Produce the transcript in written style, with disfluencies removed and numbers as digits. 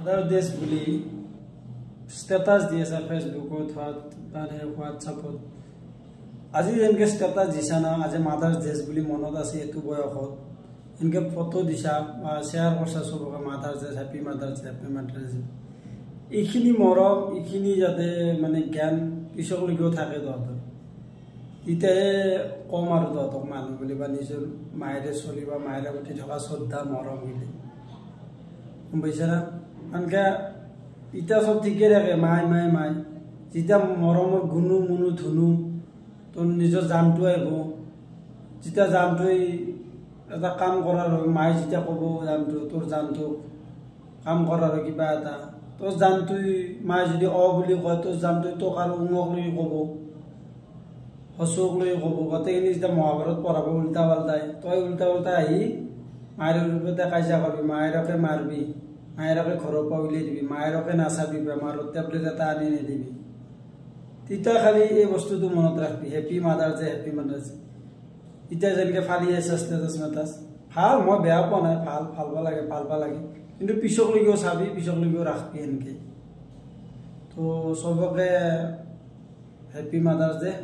Mother Day বুলি status di আছে ফেসবুকত মানে হোয়াটসঅ্যাপত আজি যেনকে status দিছা না আজি Mother's Day বুলি মনত আছে এতু বয়সত এনকে ফটো দিছা বা শেয়ার করছা সবকে Mother's Day happy Mother's Day এইখিনি মৰম এইখিনি যাতে মানে জ্ঞান পিছক লগিও থাকে দত ইতে কম আৰু দত মানুহ বুলি বা নিজৰ মায়েৰে চলিবা মায়েৰে প্ৰতি থকা শ্ৰদ্ধা মৰম বুলি বুজিছানা আনকা ইটা সব ঠিকে থাকে মাই যেটা মৰমৰ গুণু মুনু ধুনু তোৰ নিজৰ জানটো আহিব যেটা জানটো এটা কাম কৰাৰ মাই যেটা ক'ব জানটো তোৰ জানটো কাম কৰাৰ কিবা এটা তোৰ জানটো মাই যদি বুলি কয় তোৰ জানটো তোক আৰু উঙক লৈ ক'ব হচুক লৈ ক'ব গোটেইখিনি যেটা মহাভাৰত পঢ়াব উল্টা পাল্টাই তই উল্টা পাল্টাই আহি মায়েৰ ওপৰতে কাজিয়া কৰবি মায়েৰকে মাৰবি মায়েৰকে ঘৰৰ পৰা উলিয়াই দিবি মায়েৰকে নাচাবি বেমাৰত টেবলেট এটা আনি নিদিবি তেতিয়া খালি এই বস্তুটো মনত ৰাখবি happy Mother's Day happy Mother's Day ইটা যেনকে ফালি আছে স্ট্যাটাস মেটাস ভাল মই বেয়া পোৱা নাই ভাল ফালবা লাগে কিন্তু পিছক লগিও চাবি পিছক লগিও ৰাখবি এনকে তো সবকে হ্যাপি Mother's Day